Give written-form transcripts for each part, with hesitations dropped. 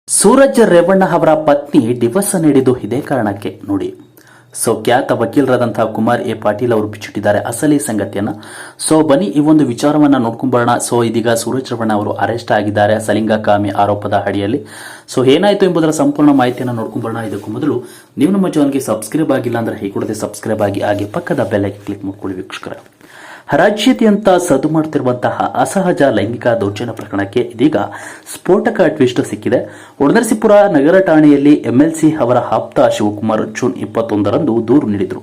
ಸೂರಜ್ ರೇವಣ್ಣ ಅವರ ಪತ್ನಿ ಡಿವೋರ್ಸ್ ನೀಡಿದ್ದು ಇದೇ ಕಾರಣಕ್ಕೆ ನೋಡಿ. ಖ್ಯಾತ ವಕೀಲರಾದಂತಹ ಕುಮಾರ್ ಎ ಪಾಟೀಲ್ ಅವರು ಬಿಚ್ಚಿಟ್ಟಿದ್ದಾರೆ ಅಸಲಿ ಸಂಗತಿಯನ್ನ. ಬನ್ನಿ ಈ ಒಂದು ವಿಚಾರವನ್ನ ನೋಡ್ಕೊಂಡ್ಬರೋಣ. ಇದೀಗ ಸೂರಜ್ ರೇವಣ್ಣ ಅವರು ಅರೆಸ್ಟ್ ಆಗಿದ್ದಾರೆ ಸಲಿಂಗಕಾಮಿ ಆರೋಪದ ಅಡಿಯಲ್ಲಿ. ಏನಾಯ್ತು ಎಂಬುದರ ಸಂಪೂರ್ಣ ಮಾಹಿತಿಯನ್ನು ನೋಡ್ಕೊಂಡ್ಬರೋಣ. ಇದಕ್ಕೂ ಮೊದಲು ನೀವು ನಮ್ಮ ಚಾನಲ್ಗೆ ಸಬ್ಸ್ಕ್ರೈಬ್ ಆಗಿಲ್ಲ ಅಂದ್ರೆ ಹೀಗೆ ಸಬ್ಸ್ಕ್ರೈಬ್ ಆಗಿ ಹಾಗೆ ಪಕ್ಕದ ಬೆಲ್ ಐಕಾನ್ ಕ್ಲಿಕ್ ಮಾಡ್ಕೊಳ್ಳಿ ವೀಕ್ಷಕರ. ರಾಜ್ಯಾದ್ಯಂತ ಸದ್ದು ಮಾಡುತ್ತಿರುವಂತಹ ಅಸಹಜ ಲೈಂಗಿಕ ದೌರ್ಜನ್ಯ ಪ್ರಕರಣಕ್ಕೆ ಇದೀಗ ಸ್ಫೋಟಕ ಟ್ವಿಸ್ಟ್ ಸಿಕ್ಕಿದೆ. ಒಡನರಸೀಪುರ ನಗರ ಠಾಣೆಯಲ್ಲಿ ಎಂಎಲ್ಸಿ ಅವರ ಆಪ್ತ ಶಿವಕುಮಾರ್ ಜೂನ್ 21ರಂದು ದೂರು ನೀಡಿದರು.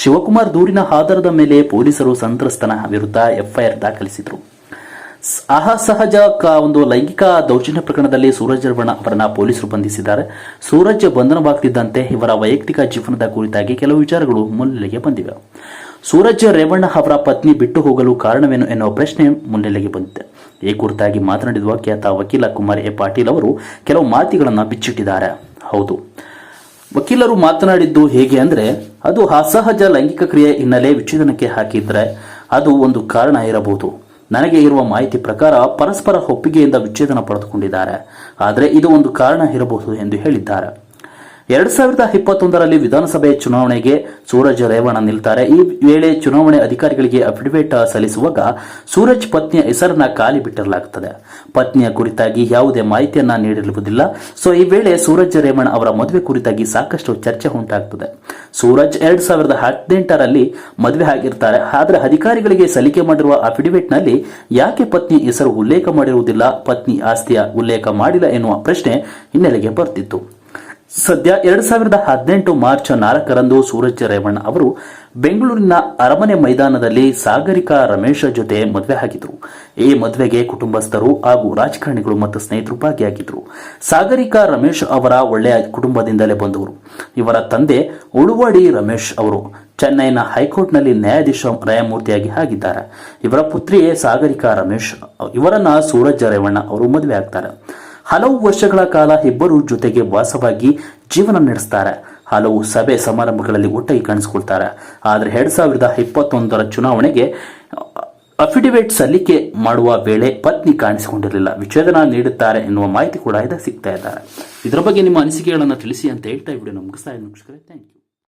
ಶಿವಕುಮಾರ್ ದೂರಿನ ಆಧಾರದ ಮೇಲೆ ಪೊಲೀಸರು ಸಂತ್ರಸ್ತನ ವಿರುದ್ಧ ಎಫ್ಐಆರ್ ದಾಖಲಿಸಿದರು. ಅಸಹಜ ಒಂದು ಲೈಂಗಿಕ ದೌರ್ಜನ್ಯ ಪ್ರಕರಣದಲ್ಲಿ ಸೂರಜ್ ರೇವಣ್ಣ ಅವರನ್ನ ಪೊಲೀಸರು ಬಂಧಿಸಿದ್ದಾರೆ. ಸೂರಜ್ ಬಂಧನವಾಗುತ್ತಿದ್ದಂತೆ ಇವರ ವೈಯಕ್ತಿಕ ಜೀವನದ ಕುರಿತಾಗಿ ಕೆಲವು ವಿಚಾರಗಳು ಮುನ್ನೆಲೆಗೆ ಬಂದಿವೆ. ಸೂರಜ್ ರೇವಣ್ಣ ಅವರ ಪತ್ನಿ ಬಿಟ್ಟು ಹೋಗಲು ಕಾರಣವೇನು ಎನ್ನುವ ಪ್ರಶ್ನೆ ಮುನ್ನೆಲೆಗೆ ಬಂದಿದೆ. ಈ ಕುರಿತಾಗಿ ಮಾತನಾಡಿರುವ ಖ್ಯಾತ ವಕೀಲ ಕುಮಾರ್ ಎ ಪಾಟೀಲ್ ಅವರು ಕೆಲವು ಮಾತುಗಳನ್ನು ಬಿಚ್ಚಿಟ್ಟಿದ್ದಾರೆ. ಹೌದು, ವಕೀಲರು ಮಾತನಾಡಿದ್ದು ಹೇಗೆ ಅಂದ್ರೆ, ಅದು ಅಸಹಜ ಲೈಂಗಿಕ ಕ್ರಿಯೆ ಹಿನ್ನೆಲೆ ವಿಚ್ಛೇದನಕ್ಕೆ ಹಾಕಿದ್ರೆ ಅದು ಒಂದು ಕಾರಣ ಇರಬಹುದು. ನನಗೆ ಇರುವ ಮಾಹಿತಿ ಪ್ರಕಾರ ಪರಸ್ಪರ ಒಪ್ಪಿಗೆಯಿಂದ ವಿಚ್ಛೇದನ ಪಡೆದುಕೊಂಡಿದ್ದಾರೆ, ಆದರೆ ಇದು ಒಂದು ಕಾರಣ ಇರಬಹುದು ಎಂದು ಹೇಳಿದ್ದಾರೆ. 2021ರಲ್ಲಿ ವಿಧಾನಸಭೆ ಚುನಾವಣೆಗೆ ಸೂರಜ್ ರೇವಣ್ಣ ನಿಲ್ತಾರೆ. ಈ ವೇಳೆ ಚುನಾವಣೆ ಅಧಿಕಾರಿಗಳಿಗೆ ಅಫಿಡವಿಟ್ ಸಲ್ಲಿಸುವಾಗ ಸೂರಜ್ ಪತ್ನಿಯ ಹೆಸರನ್ನ ಖಾಲಿ ಬಿಟ್ಟಿರಲಾಗುತ್ತದೆ. ಪತ್ನಿಯ ಕುರಿತಾಗಿ ಯಾವುದೇ ಮಾಹಿತಿಯನ್ನ ನೀಡಿರುವುದಿಲ್ಲ. ಈ ವೇಳೆ ಸೂರಜ್ ರೇವಣ್ಣ ಅವರ ಮದುವೆ ಕುರಿತಾಗಿ ಸಾಕಷ್ಟು ಚರ್ಚೆ ಉಂಟಾಗುತ್ತದೆ. ಸೂರಜ್ 2018ರಲ್ಲಿ ಮದುವೆ ಆಗಿರ್ತಾರೆ, ಆದರೆ ಅಧಿಕಾರಿಗಳಿಗೆ ಸಲ್ಲಿಕೆ ಮಾಡಿರುವ ಅಫಿಡವಿಟ್ ನಲ್ಲಿ ಯಾಕೆ ಪತ್ನಿ ಹೆಸರು ಉಲ್ಲೇಖ ಮಾಡಿರುವುದಿಲ್ಲ, ಪತ್ನಿ ಆಸ್ತಿಯ ಉಲ್ಲೇಖ ಮಾಡಿಲ್ಲ ಎನ್ನುವ ಪ್ರಶ್ನೆ ಹಿನ್ನೆಲೆಗೆ ಬರ್ತಿತ್ತು. ಸದ್ಯ 2018 ಮಾರ್ಚ್ 4ರಂದು ಸೂರಜ್ ರೇವಣ್ಣ ಅವರು ಬೆಂಗಳೂರಿನ ಅರಮನೆ ಮೈದಾನದಲ್ಲಿ ಸಾಗರಿಕಾ ರಮೇಶ್ ಜೊತೆ ಮದುವೆ ಆಗಿದ್ರು. ಈ ಮದುವೆಗೆ ಕುಟುಂಬಸ್ಥರು ಹಾಗೂ ರಾಜಕಾರಣಿಗಳು ಮತ್ತು ಸ್ನೇಹಿತರು ಭಾಗಿಯಾಗಿದ್ರು. ಸಾಗರಿಕಾ ರಮೇಶ್ ಅವರ ಒಳ್ಳೆಯ ಕುಟುಂಬದಿಂದಲೇ ಬಂದವರು. ಇವರ ತಂದೆ ಉಳುವಾಡಿ ರಮೇಶ್ ಅವರು ಚೆನ್ನೈನ ಹೈಕೋರ್ಟ್ನಲ್ಲಿ ನ್ಯಾಯಮೂರ್ತಿಯಾಗಿ ಆಗಿದ್ದಾರೆ. ಇವರ ಪುತ್ರಿಯೇ ಸಾಗರಿಕಾ ರಮೇಶ್. ಇವರನ್ನ ಸೂರಜ್ ರೇವಣ್ಣ ಅವರು ಮದುವೆ ಆಗ್ತಾರೆ. ಹಲವು ವರ್ಷಗಳ ಕಾಲ ಇಬ್ಬರು ಜೊತೆಗೆ ವಾಸವಾಗಿ ಜೀವನ ನಡೆಸ್ತಾರೆ. ಹಲವು ಸಭೆ ಸಮಾರಂಭಗಳಲ್ಲಿ ಒಟ್ಟಾಗಿ ಕಾಣಿಸಿಕೊಳ್ತಾರೆ. ಆದರೆ 2021ರ ಚುನಾವಣೆಗೆ ಅಫಿಡವಿಟ್ ಸಲ್ಲಿಕೆ ಮಾಡುವ ವೇಳೆ ಪತ್ನಿ ಕಾಣಿಸಿಕೊಂಡಿರಲಿಲ್ಲ, ವಿಚ್ಛೇದನ ನೀಡುತ್ತಾರೆ ಎನ್ನುವ ಮಾಹಿತಿ ಕೂಡ ಸಿಗ್ತಾ ಇದ್ದಾರೆ. ಇದರ ಬಗ್ಗೆ ನಿಮ್ಮ ಅನಿಸಿಕೆಗಳನ್ನು ತಿಳಿಸಿ ಅಂತ ಹೇಳ್ತಾ ವಿಡಿಯೋ ಮುಗಿಸ್ತಾ ಇದ್ದೀನಿ. Thank you.